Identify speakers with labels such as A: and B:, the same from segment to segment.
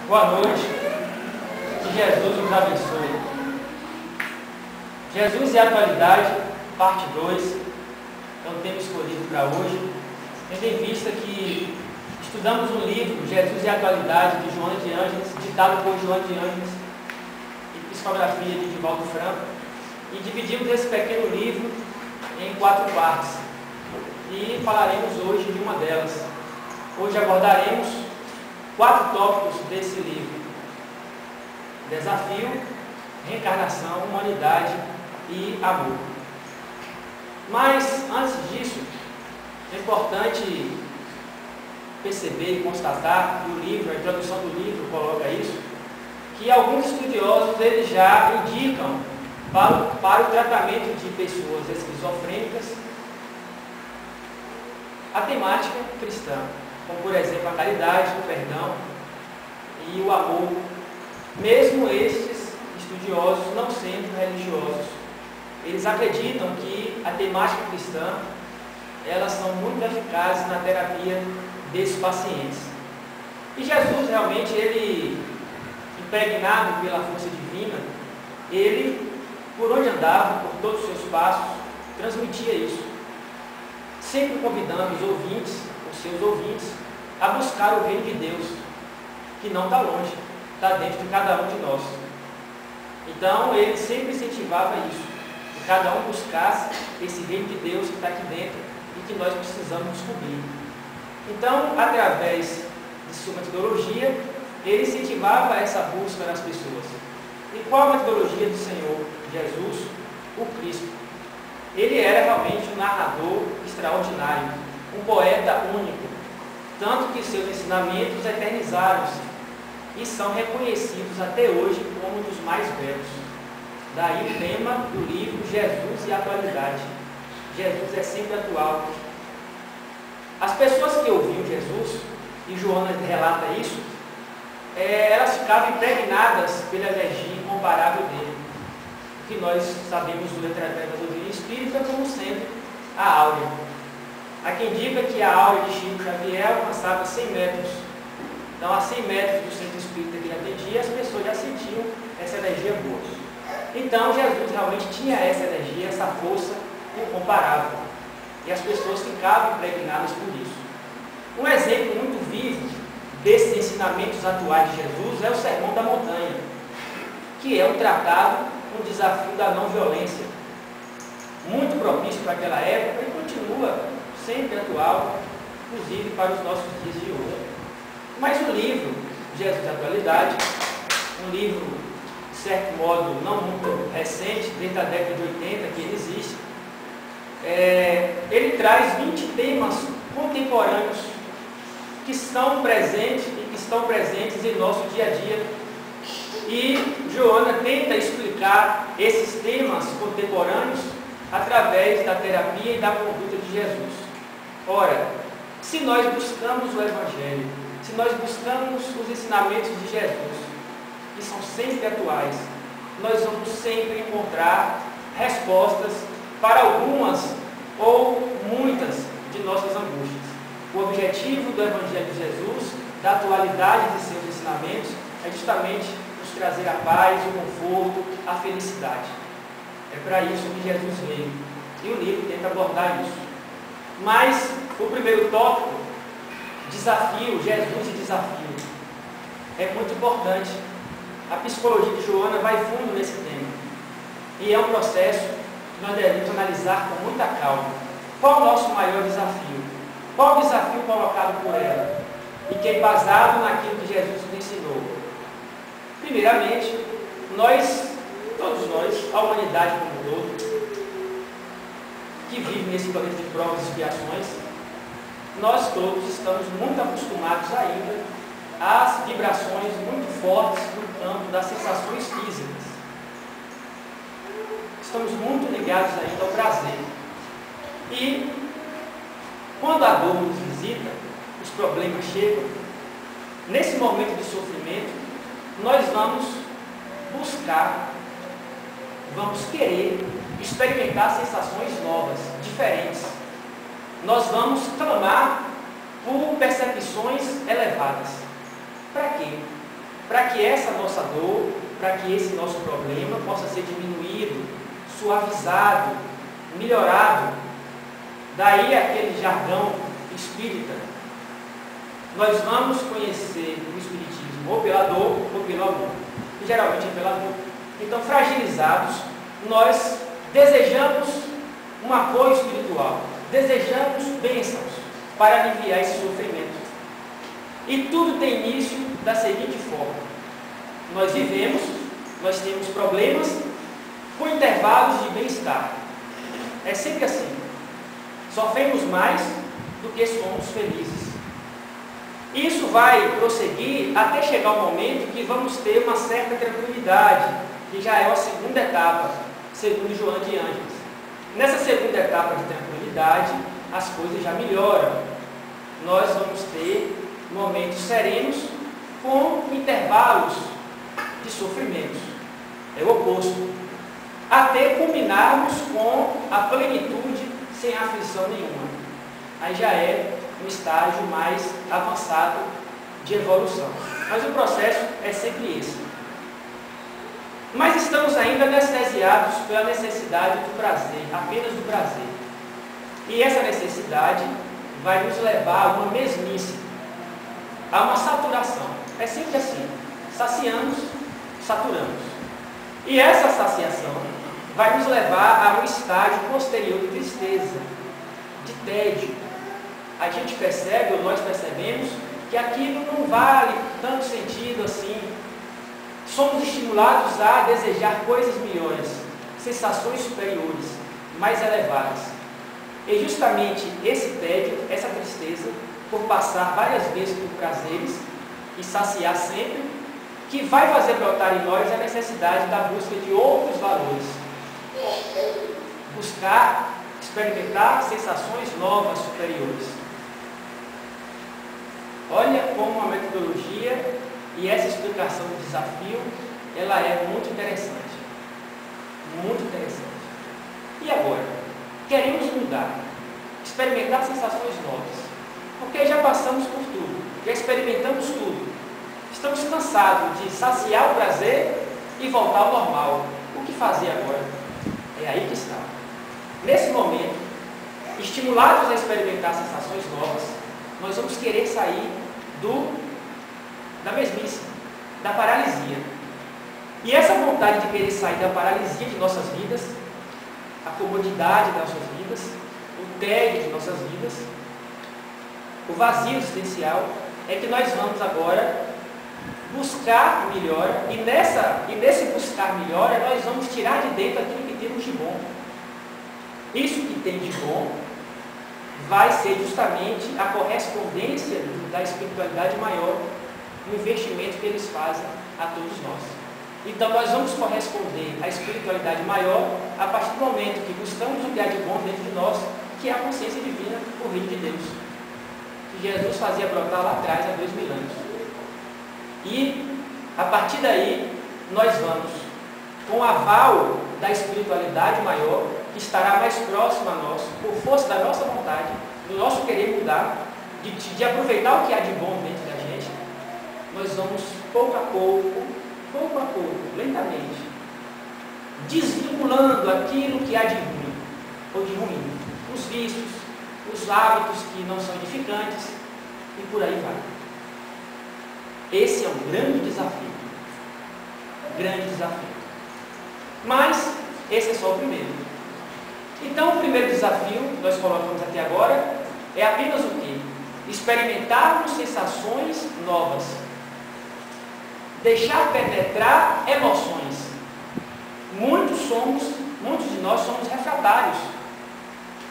A: Boa noite. Que Jesus nos abençoe. Jesus e a atualidade, parte 2, é o tema escolhido para hoje, tendo em vista que estudamos um livro, Jesus e a Atualidade, de Joana de Ângeles, ditado por Joana de Ângeles, e psicografia de Divaldo Franco, e dividimos esse pequeno livro em 4 partes, e falaremos hoje de uma delas. Hoje abordaremos 4 tópicos desse livro: desafio, reencarnação, humanidade e amor. Mas, antes disso, é importante perceber e constatar que o livro, a introdução do livro coloca isso, que alguns estudiosos eles já indicam para o tratamento de pessoas esquizofrênicas a temática cristã, como por exemplo a caridade, o perdão e o amor, mesmo estes estudiosos não sendo religiosos. Eles acreditam que a temática cristã, elas são muito eficazes na terapia desses pacientes. E Jesus realmente, ele, impregnado pela força divina, ele, por onde andava, por todos os seus passos, transmitia isso, sempre convidando os ouvintes, os seus ouvintes, a buscar o reino de Deus, que não está longe, está dentro de cada um de nós. Então, ele sempre incentivava isso, que cada um buscasse esse reino de Deus que está aqui dentro e que nós precisamos descobrir. Então, através de sua metodologia, ele incentivava essa busca nas pessoas. E qual a metodologia do Senhor Jesus? O Cristo. Ele era realmente um narrador extraordinário, um poeta único, tanto que seus ensinamentos eternizaram-se e são reconhecidos até hoje como um dos mais belos. Daí o tema do livro Jesus e a Atualidade. Jesus é sempre atual. As pessoas que ouviam Jesus, e Joana relata isso, elas ficavam impregnadas pela energia incomparável dele, que nós sabemos durante a doutrina espírita como sendo a áurea. Há quem diga que a áurea de Chico Xavier alcançava 100 metros. Então, a 100 metros do centro espírita que ele atendia, as pessoas já sentiam essa energia boa. Então, Jesus realmente tinha essa energia, essa força incomparável. E as pessoas ficavam impregnadas por isso. Um exemplo muito vivo desses ensinamentos atuais de Jesus é o Sermão da Montanha, que é um tratado, um desafio da não violência, muito propício para aquela época e continua sempre atual, inclusive para os nossos dias de hoje. Mas o livro Jesus e a Atualidade, um livro, de certo modo, não muito recente, desde a década de 80 que ele existe, ele traz 20 temas contemporâneos que estão presentes e que estão presentes em nosso dia a dia. E Joana tenta explicar esses temas contemporâneos através da terapia e da conduta de Jesus. Ora, se nós buscamos o Evangelho, se nós buscamos os ensinamentos de Jesus, que são sempre atuais, nós vamos sempre encontrar respostas para algumas ou muitas de nossas angústias. O objetivo do Evangelho de Jesus, da atualidade de seus ensinamentos, é justamente nos trazer a paz, o conforto, a felicidade. É para isso que Jesus veio. E o livro tenta abordar isso. Mas o primeiro tópico, desafio, Jesus e desafio, é muito importante. A psicologia de Joana vai fundo nesse tema. E é um processo que nós devemos analisar com muita calma. Qual o nosso maior desafio? Qual o desafio colocado por ela? E que é embasado naquilo que Jesus nos ensinou. Primeiramente, todos nós, a humanidade como um todo, que vive nesse planeta de provas e expiações, nós todos estamos muito acostumados ainda às vibrações muito fortes no campo das sensações físicas. Estamos muito ligados ainda ao prazer. E quando a dor nos visita, os problemas chegam, nesse momento de sofrimento, nós vamos buscar, vamos querer experimentar sensações novas, diferentes. Nós vamos clamar por percepções elevadas. Para quê? para que essa nossa dor, para que esse nosso problema possa ser diminuído, suavizado, melhorado. Daí aquele jargão espírita. Nós vamos conhecer o Espiritismo ou pela dor ou pelo amor. E geralmente é pela dor. Então, fragilizados, nós desejamos um apoio espiritual, desejamos bênçãos para aliviar esse sofrimento. E tudo tem início da seguinte forma: nós vivemos, nós temos problemas com intervalos de bem-estar. É sempre assim. Sofremos mais do que somos felizes. Isso vai prosseguir até chegar o momento que vamos ter uma certa tranquilidade, que já é a segunda etapa, segundo Joana de Ângeles. Nessa segunda etapa de tranquilidade, as coisas já melhoram. Nós vamos ter momentos serenos com intervalos de sofrimentos. É o oposto. Até culminarmos com a plenitude sem aflição nenhuma. Aí já é um estágio mais avançado de evolução. Mas o processo é sempre esse. Mas estamos ainda anestesiados pela necessidade do prazer, apenas do prazer. E essa necessidade vai nos levar a uma mesmice, a uma saturação. É sempre assim. Saciamos, saturamos. E essa saciação vai nos levar a um estágio posterior de tristeza, de tédio. A gente percebe, ou nós percebemos, que aquilo não vale tanto sentido assim. Somos estimulados a desejar coisas melhores, sensações superiores, mais elevadas. E justamente esse tédio, essa tristeza, por passar várias vezes por prazeres e saciar sempre, que vai fazer brotar em nós a necessidade da busca de outros valores. Buscar, experimentar sensações novas, superiores. Olha como a metodologia e essa explicação do desafio, ela é muito interessante. Muito interessante. E agora? Queremos mudar, experimentar sensações novas. Porque já passamos por tudo, já experimentamos tudo. Estamos cansados de saciar o prazer e voltar ao normal. O que fazer agora? É aí que está. Nesse momento, estimulados a experimentar sensações novas, nós vamos querer sair da mesmice, da paralisia. E essa vontade de querer sair da paralisia de nossas vidas, a comodidade das nossas vidas, o tédio de nossas vidas, o vazio existencial, é que nós vamos agora buscar melhora, e nesse buscar melhora, nós vamos tirar de dentro aquilo que temos de bom. Isso que tem de bom vai ser justamente a correspondência da espiritualidade maior, no investimento que eles fazem a todos nós. Então nós vamos corresponder à espiritualidade maior a partir do momento que buscamos o que há de bom dentro de nós, que é a consciência divina, o Reino de Deus, que Jesus fazia brotar lá atrás, há 2000 anos. E a partir daí nós vamos, com o aval da espiritualidade maior, que estará mais próxima a nós, por força da nossa vontade, do nosso querer mudar, de aproveitar o que há de bom dentro da gente, nós vamos pouco a pouco, lentamente, desvinculando aquilo que há de ruim, ou de ruim, os vícios, os hábitos que não são edificantes, e por aí vai. Esse é um grande desafio. Grande desafio. Mas esse é só o primeiro. Então, o primeiro desafio que nós colocamos até agora é apenas o quê? Experimentarmos sensações novas. Deixar penetrar emoções. Muitos de nós somos refratários.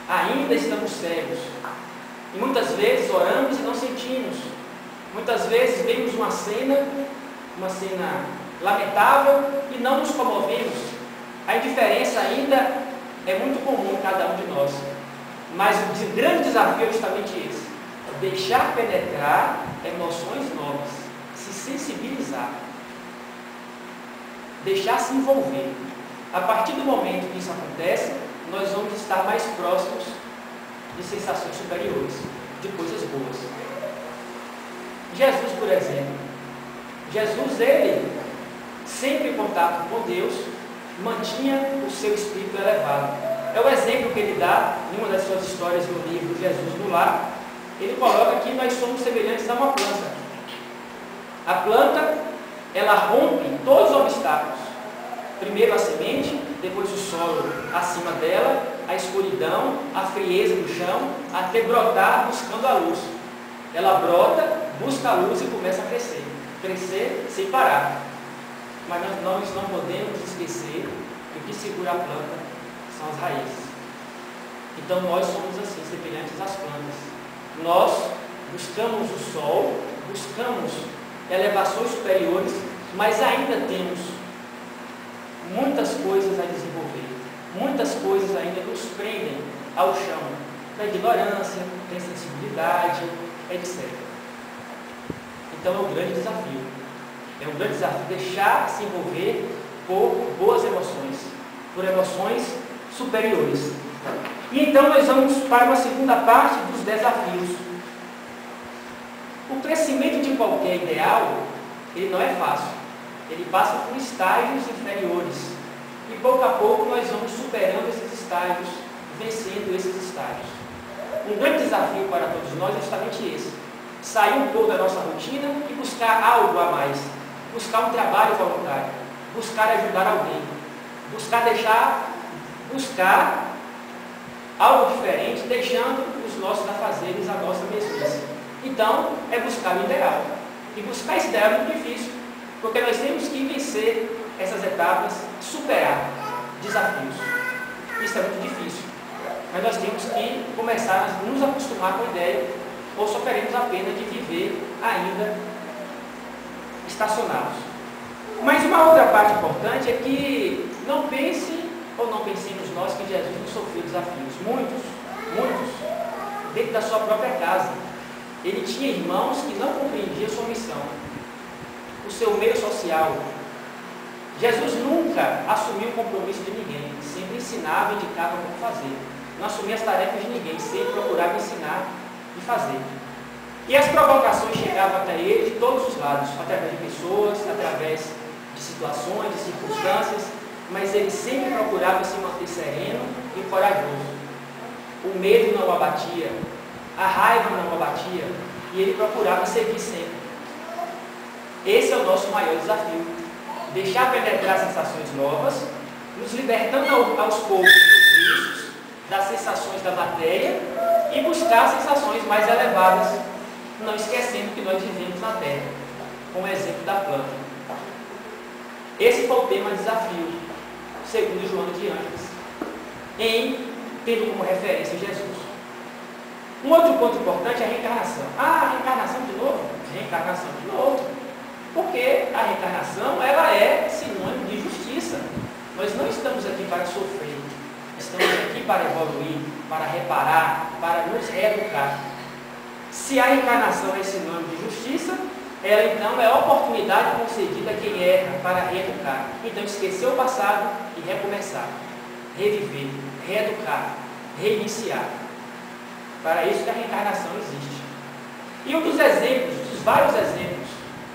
A: Ainda estamos cegos. E muitas vezes oramos e não sentimos. Muitas vezes vemos uma cena lamentável e não nos comovemos. A indiferença ainda é muito comum em cada um de nós. Mas o grande desafio é justamente esse: deixar penetrar emoções novas, se sensibilizar, deixar se envolver. A partir do momento que isso acontece, nós vamos estar mais próximos de sensações superiores, de coisas boas. Jesus, por exemplo, Jesus, ele, sempre em contato com Deus, mantinha o seu espírito elevado. É o exemplo que ele dá em uma das suas histórias no livro Jesus no Lar. Ele coloca que nós somos semelhantes a uma planta. A planta, ela rompe todos os obstáculos. Primeiro a semente, depois o solo acima dela, a escuridão, a frieza do chão, até brotar buscando a luz. Ela brota, busca a luz e começa a crescer. Crescer sem parar. Mas nós não podemos esquecer que o que segura a planta são as raízes. Então nós somos assim, semelhantes às plantas. Nós buscamos o sol, buscamos elevações superiores, mas ainda temos muitas coisas a desenvolver. Muitas coisas ainda nos prendem ao chão da ignorância, da insensibilidade, etc. Então é um grande desafio. É um grande desafio deixar se envolver por boas emoções, por emoções superiores. E então nós vamos para uma segunda parte dos desafios. O crescimento de qualquer ideal, ele não é fácil. Ele passa por estágios inferiores. E pouco a pouco nós vamos superando esses estágios, vencendo esses estágios. Um grande desafio para todos nós é justamente esse. Sair um pouco da nossa rotina e buscar algo a mais. Buscar um trabalho voluntário. Buscar ajudar alguém. Buscar algo diferente, deixando os nossos afazeres, a nossa mesmice. Então, é buscar o ideal. E buscar esse ideal é muito difícil, porque nós temos que vencer essas etapas, superar desafios. Isso é muito difícil. Mas nós temos que começar a nos acostumar com a ideia, ou só queremos a pena de viver ainda estacionados. Mas uma outra parte importante é que não pense ou não pensemos nós que Jesus não sofreu desafios. Muitos, dentro da sua própria casa. Ele tinha irmãos que não compreendiam sua missão, o seu meio social. Jesus nunca assumiu o compromisso de ninguém, sempre ensinava e indicava como fazer. Não assumia as tarefas de ninguém, sempre procurava ensinar e fazer. E as provocações chegavam até ele de todos os lados, através de pessoas, através de situações, de circunstâncias, mas ele sempre procurava se manter sereno e corajoso. O medo não o abatia, a raiva não o abatia, e ele procurava seguir sempre. Esse é o nosso maior desafio. Deixar penetrar sensações novas, nos libertando aos poucos dos vícios, das sensações da matéria, e buscar sensações mais elevadas, não esquecendo que nós vivemos na Terra, com o exemplo da planta. Esse foi o tema desafio, segundo Joana de Ângeles, tendo como referência Jesus. Um outro ponto importante é a reencarnação. Ah, reencarnação de novo? Reencarnação de novo. Porque a reencarnação, ela é sinônimo de justiça. Nós não estamos aqui para sofrer. Estamos aqui para evoluir, para reparar, para nos reeducar. Se a reencarnação é sinônimo de justiça, ela então é a oportunidade concedida a quem erra para reeducar. Então esquecer o passado e recomeçar. Reviver, reeducar, reiniciar. Para isso que a reencarnação existe. E um dos exemplos, dos vários exemplos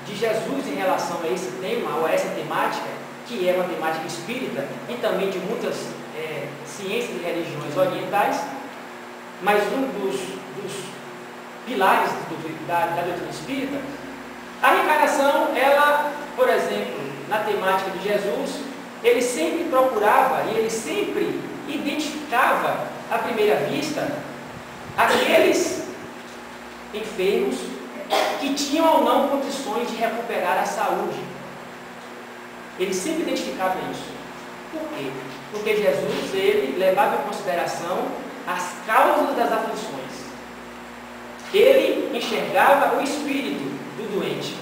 A: de Jesus em relação a esse tema, ou a essa temática, que é uma temática espírita e também de muitas ciências e religiões orientais, mas um dos pilares da doutrina espírita, a reencarnação, ela, por exemplo, na temática de Jesus, ele sempre procurava e ele sempre identificava, à primeira vista, aqueles enfermos que tinham ou não condições de recuperar a saúde. Ele sempre identificava isso. Por quê? Porque Jesus, ele levava em consideração as causas das aflições. Ele enxergava o espírito do doente.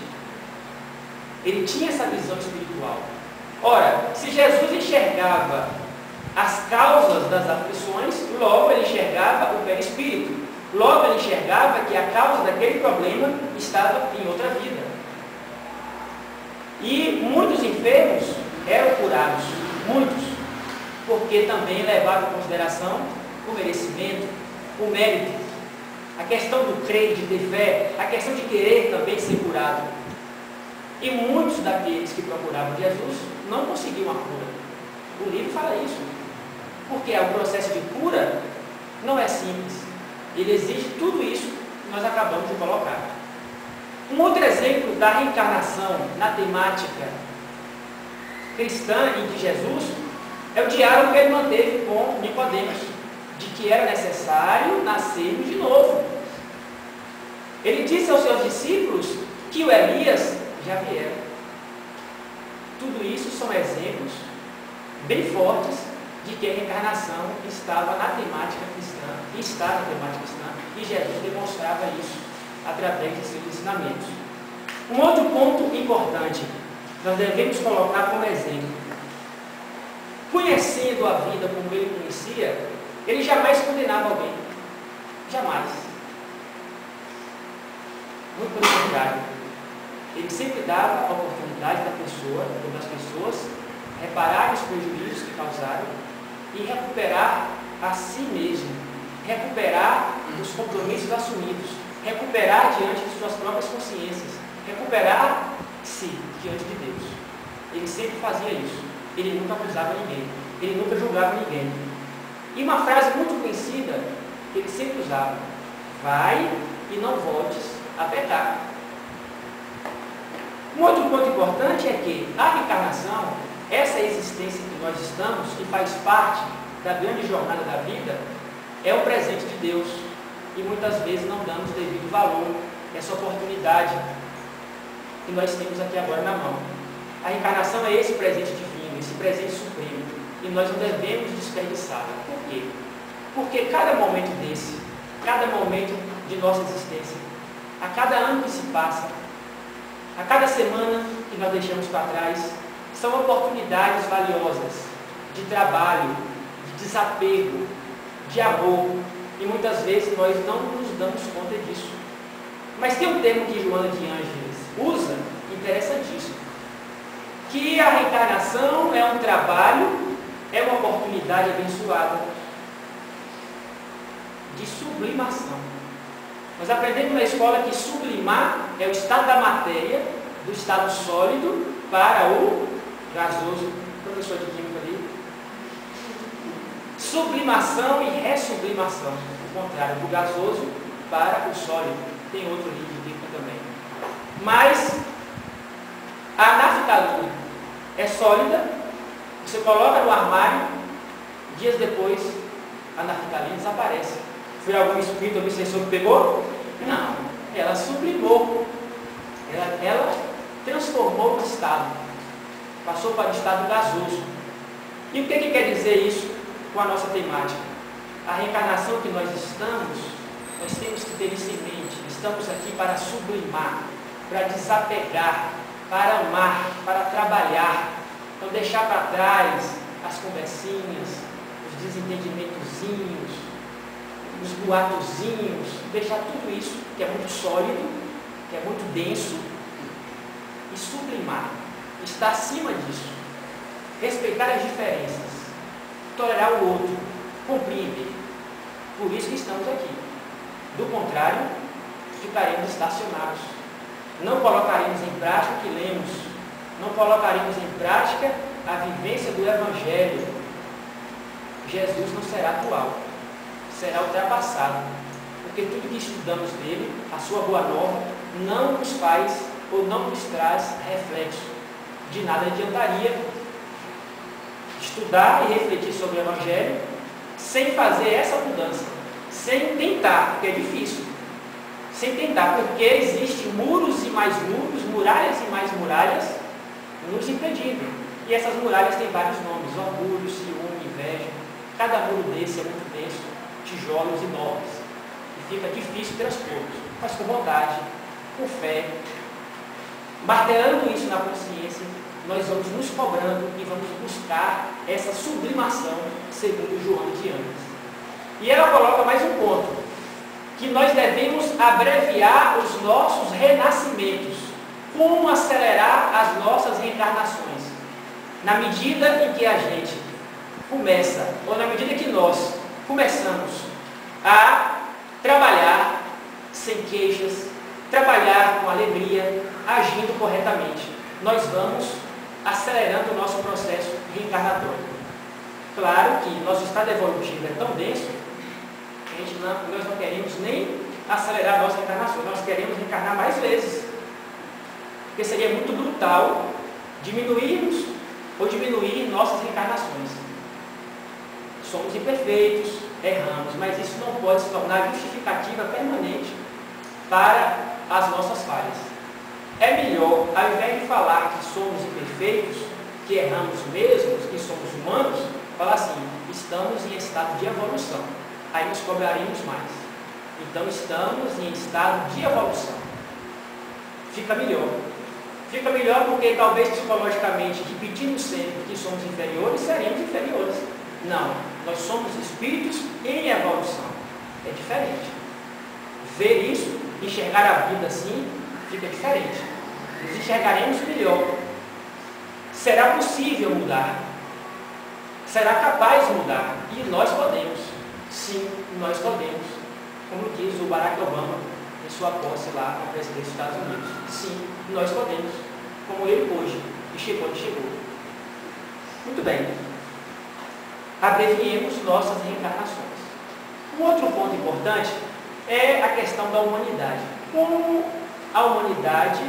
A: Ele tinha essa visão espiritual. Ora, se Jesus enxergava as causas das aflições, logo ele enxergava o perispírito. Logo ele enxergava que a causa daquele problema estava em outra vida. E muitos enfermos eram curados, muitos, porque também levavam em consideração o merecimento, o mérito, a questão do crer, de ter fé, a questão de querer também ser curado. E muitos daqueles que procuravam Jesus não conseguiam a cura. O livro fala isso. Porque o processo de cura não é simples. Ele exige tudo isso que nós acabamos de colocar. Um outro exemplo da reencarnação na temática cristã e de Jesus é o diálogo que ele manteve com Nicodemos, de que era necessário nascermos de novo. Ele disse aos seus discípulos que o Elias já viera. Tudo isso são exemplos bem fortes de que a reencarnação estava na temática cristã, e está na temática cristã, e Jesus demonstrava isso através de seus ensinamentos. Um outro ponto importante, nós devemos colocar como exemplo. Conhecendo a vida como ele conhecia, ele jamais condenava alguém. Jamais. Muito pelo contrário. Ele sempre dava a oportunidade das pessoas, reparar os prejuízos que causaram e recuperar a si mesmo, recuperar os compromissos assumidos, recuperar diante de suas próprias consciências, recuperar-se diante de Deus. Ele sempre fazia isso. Ele nunca acusava ninguém, ele nunca julgava ninguém. E uma frase muito conhecida que ele sempre usava: vai e não voltes a pecar. Um outro ponto importante é que a reencarnação, essa existência que nós estamos, que faz parte da grande jornada da vida, é um presente de Deus. E muitas vezes não damos devido valor a essa oportunidade que nós temos aqui agora na mão. A reencarnação é esse presente divino, esse presente supremo. E nós não devemos desperdiçá-la. Por quê? Porque cada momento desse, cada momento de nossa existência, a cada ano que se passa, a cada semana que nós deixamos para trás, são oportunidades valiosas de trabalho, de desapego, de amor. E muitas vezes nós não nos damos conta disso. Mas tem um termo que Joana de Ângeles usa, interessantíssimo, que a reencarnação é um trabalho, é uma oportunidade abençoada de sublimação. Nós aprendemos na escola que sublimar é o estado da matéria, do estado sólido para o gasoso. Professor de química ali. Sublimação e ressublimação, o contrário, do gasoso para o sólido. Tem outro livro de química também. Mas a naftalina é sólida, você coloca no armário, dias depois a naftalina desaparece. Foi algum espírito obsessor que pegou? Não, ela sublimou, ela transformou o estado, passou para o estado gasoso. E o que quer dizer isso com a nossa temática? A reencarnação que nós estamos, nós temos que ter isso em mente. Estamos aqui para sublimar, para desapegar, para amar, para trabalhar. Então deixar para trás as conversinhas, os desentendimentozinhos, os boatozinhos, deixar tudo isso que é muito sólido, que é muito denso, e sublimar, estar acima disso, respeitar as diferenças, tolerar o outro, compreender. Por isso que estamos aqui. Do contrário, ficaremos estacionados. Não colocaremos em prática o que lemos, não colocaremos em prática a vivência do Evangelho. Jesus não será atual, será ultrapassado, porque tudo que estudamos dele, a sua boa nova, não nos faz ou não nos traz reflexo. De nada adiantaria estudar e refletir sobre o Evangelho sem fazer essa mudança, sem tentar, porque é difícil, sem tentar, porque existem muros e mais muros, muralhas e mais muralhas nos impedindo. E essas muralhas têm vários nomes: orgulho, ciúme, inveja. Cada muro desse é muito denso, tijolos enormes, e fica difícil transpô-los, mas com vontade, com fé, martelando isso na consciência, nós vamos nos cobrando e vamos buscar essa sublimação, segundo Joana de Ângeles. E ela coloca mais um ponto, que nós devemos abreviar os nossos renascimentos. Como acelerar as nossas reencarnações? Na medida em que a gente começa, ou na medida que nós começamos a trabalhar sem queixas, trabalhar com alegria, agindo corretamente, nós vamos acelerando o nosso processo reencarnatório. Claro que nosso estado evolutivo é tão denso que nós não queremos nem acelerar a nossa reencarnação, nós queremos reencarnar mais vezes. Porque seria muito brutal diminuirmos ou diminuir nossas reencarnações. Somos imperfeitos, erramos, mas isso não pode se tornar justificativa permanente para as nossas falhas. É melhor, ao invés de falar que somos imperfeitos, que erramos mesmo, que somos humanos, falar assim, estamos em estado de evolução. Aí nos cobraremos mais. Então estamos em estado de evolução. Fica melhor. Fica melhor porque talvez psicologicamente, repetindo sempre que somos inferiores, seremos inferiores. Não, nós somos espíritos em evolução. É diferente. Ver isso, enxergar a vida assim, fica diferente. Nos enxergaremos melhor. Será possível mudar. Será capaz de mudar. E nós podemos. Sim, nós podemos. Como diz o Barack Obama em sua posse lá na presidência dos Estados Unidos. Sim, nós podemos. Como ele hoje. E chegou onde chegou. Muito bem. Abreviemos nossas reencarnações. Um outro ponto importante é a questão da humanidade. Como a humanidade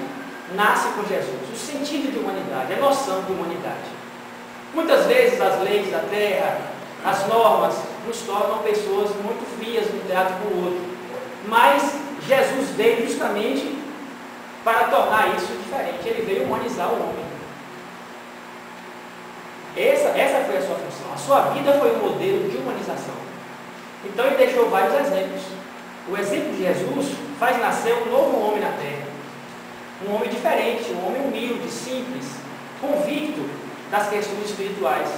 A: nasce com Jesus, o sentido de humanidade, a noção de humanidade. Muitas vezes as leis da terra, as normas, nos tornam pessoas muito frias no trato com o outro. Mas Jesus veio justamente para tornar isso diferente. Ele veio humanizar o homem. Essa foi a sua função. A sua vida foi um modelo de humanização. Então ele deixou vários exemplos. O exemplo de Jesus faz nascer um novo homem na terra. Um homem diferente, um homem humilde, simples, convicto das questões espirituais.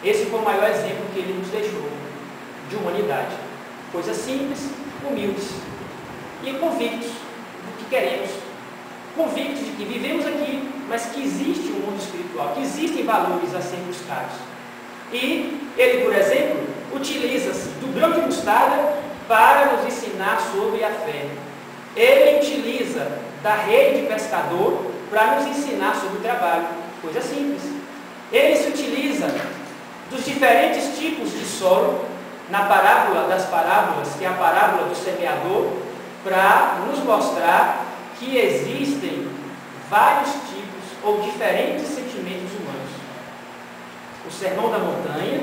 A: Esse foi o maior exemplo que ele nos deixou de humanidade. Coisas simples, humildes e convictos do que queremos. Convictos de que vivemos aqui, mas que existe um mundo espiritual, que existem valores a serem buscados. E ele, por exemplo, utiliza-se do grão de mostarda para nos ensinar sobre a fé. Ele utiliza da rede de pescador para nos ensinar sobre o trabalho. Coisa simples. Ele se utiliza dos diferentes tipos de solo na parábola das parábolas, que é a parábola do semeador, para nos mostrar que existem vários tipos ou diferentes sentimentos humanos. O Sermão da Montanha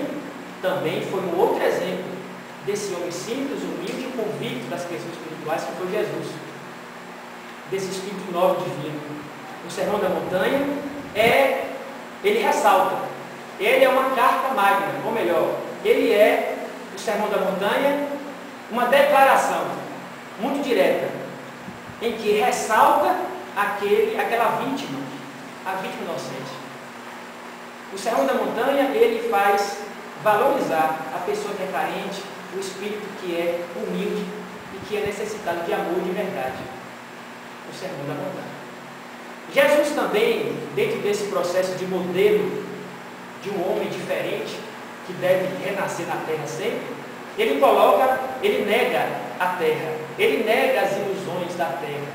A: também foi um outro exemplo desse homem simples, humilde e convicto das questões espirituais que foi Jesus, desse espírito novo divino. O Sermão da Montanha ele ressalta, ele é uma carta magna, ou melhor, ele é, o Sermão da Montanha, uma declaração muito direta, em que ressalta aquela vítima, a vítima inocente. O Sermão da Montanha, ele faz valorizar a pessoa que é carente, o espírito que é humilde e que é necessitado de amor de verdade. O Sermão da Montanha. Jesus também, dentro desse processo de modelo de um homem diferente, que deve renascer na terra sempre, ele nega a terra, ele nega as ilusões da terra,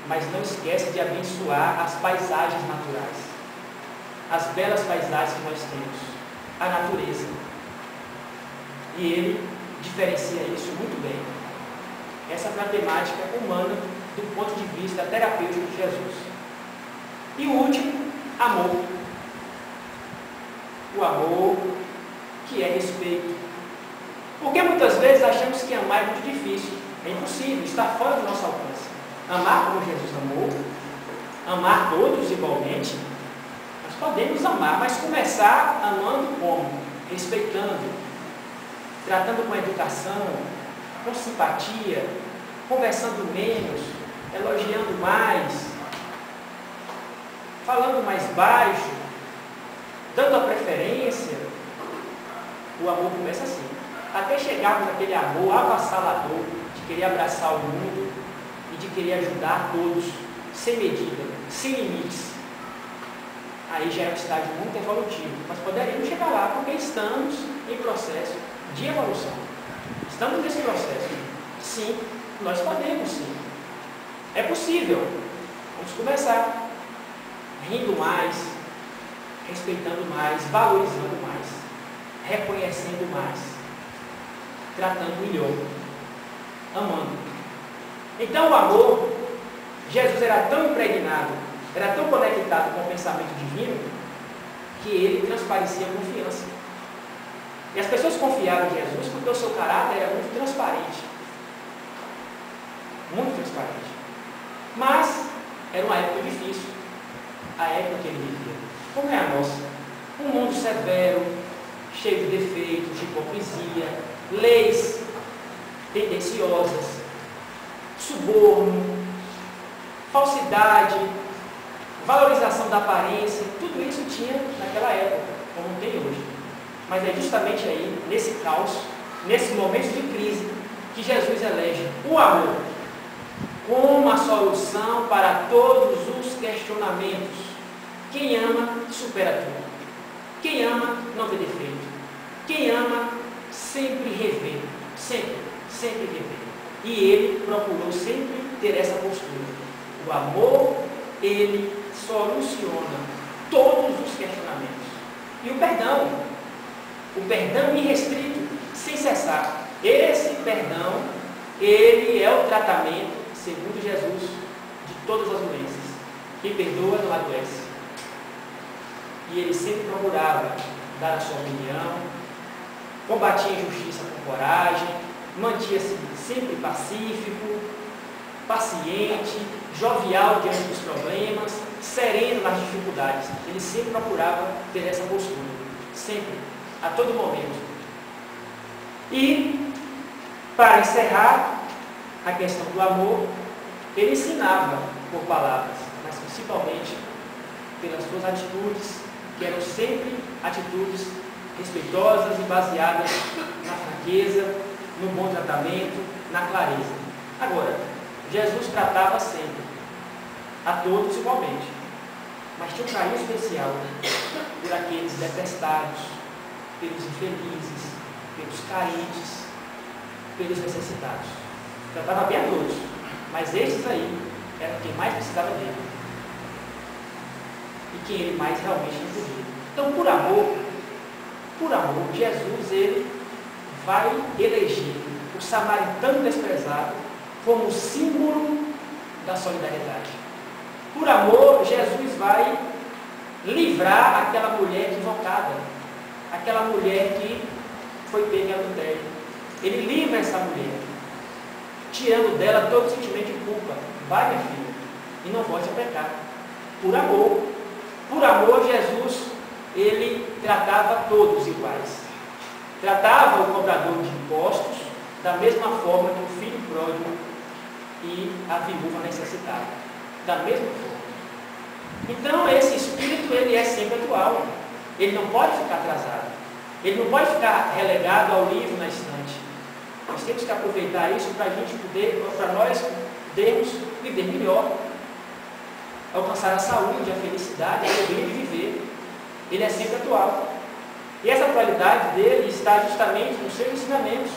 A: mas não esquece de abençoar as paisagens naturais, as belas paisagens que nós temos, a natureza. E ele diferencia isso muito bem. Essa foi a temática humana do ponto de vista terapêutico de Jesus. E o último, amor. O amor que é respeito. Porque muitas vezes achamos que amar é muito difícil, é impossível, está fora do nosso alcance. Amar como Jesus amou, amar todos igualmente, nós podemos amar, mas começar amando como? Respeitando, tratando com educação, com simpatia, conversando menos, elogiando mais, falando mais baixo, dando a preferência. O amor começa assim. Até chegarmos naquele amor avassalador de querer abraçar o mundo e de querer ajudar todos, sem medida, sem limites. Aí já é um estágio muito evolutivo. Nós poderemos chegar lá porque estamos em processo de evolução. Estamos nesse processo. Sim, nós podemos sim. É possível. Vamos começar rindo mais, respeitando mais, valorizando mais, reconhecendo mais, tratando melhor, amando. Então o amor, Jesus era tão impregnado, era tão conectado com o pensamento divino, que ele transparecia confiança. E as pessoas confiavam em Jesus porque o seu caráter era muito transparente. Muito transparente. Mas era uma época difícil, a época que ele vivia. Como é a nossa? Um mundo severo, cheio de defeitos, de hipocrisia, leis tendenciosas, suborno, falsidade, valorização da aparência, tudo isso tinha naquela época, como tem hoje. Mas é justamente aí, nesse caos, nesse momento de crise, que Jesus elege o amor como a solução para todos os questionamentos. Quem ama, supera tudo. Quem ama, não vê defeito. Quem ama, sempre revê. Sempre revê. E ele procurou sempre ter essa postura. O amor, ele soluciona todos os questionamentos. E o perdão irrestrito, sem cessar. Esse perdão, ele é o tratamento, segundo Jesus, de todas as doenças. Quem perdoa não adoece. E ele sempre procurava dar a sua opinião, combatia a injustiça com coragem, mantinha-se sempre pacífico, paciente, jovial diante dos problemas, sereno nas dificuldades. Ele sempre procurava ter essa postura, sempre, a todo momento. E, para encerrar a questão do amor, ele ensinava por palavras, mas principalmente pelas suas atitudes, que eram sempre atitudes respeitosas e baseadas na franqueza, no bom tratamento, na clareza. Agora, Jesus tratava sempre, a todos igualmente, mas tinha um carinho especial por aqueles detestados, pelos infelizes, pelos carentes, pelos necessitados. Tratava bem a todos, mas esses aí eram quem mais precisava dele e quem ele mais realmente não podia. Então, por amor, Jesus ele vai eleger o samaritano desprezado como símbolo da solidariedade. Por amor, Jesus vai livrar aquela mulher equivocada, aquela mulher que foi pega em adultério. Ele livra essa mulher, tirando dela todo o sentimento de culpa. Vai, minha filha, e não volte a pecar. Por amor, Jesus, ele tratava todos iguais. Tratava o cobrador de impostos da mesma forma que o filho pródigo e a viúva necessitada. Da mesma forma. Então, esse espírito, ele é sempre atual. Ele não pode ficar atrasado. Ele não pode ficar relegado ao livro na estante. Nós temos que aproveitar isso para a gente poder, para nós podermos viver melhor, alcançar a saúde, a felicidade, a alegria de viver. Ele é sempre atual. E essa atualidade dele está justamente nos seus ensinamentos,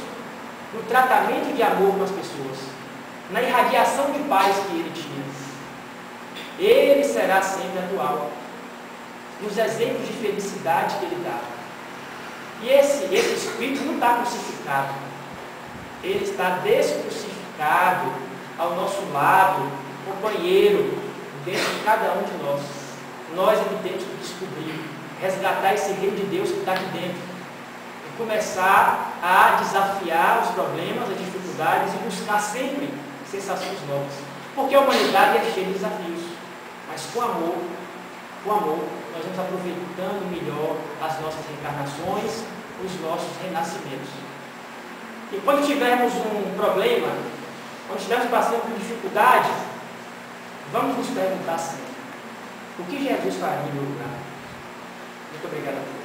A: no tratamento de amor com as pessoas, na irradiação de paz que ele tinha. Ele será sempre atual, nos exemplos de felicidade que ele dá. E esse Espírito não está crucificado, ele está descrucificado ao nosso lado, companheiro, dentro de cada um de nós. Nós é que temos que descobrir, resgatar esse reino de Deus que está aqui dentro, e começar a desafiar os problemas, as dificuldades e buscar sempre sensações novas. Porque a humanidade é cheia de desafios, mas com amor, nós vamos aproveitando melhor as nossas reencarnações, os nossos renascimentos. E quando tivermos um problema, quando estivermos passando por dificuldade, vamos nos perguntar sempre: o que Jesus faria em meu lugar? Muito obrigado a todos.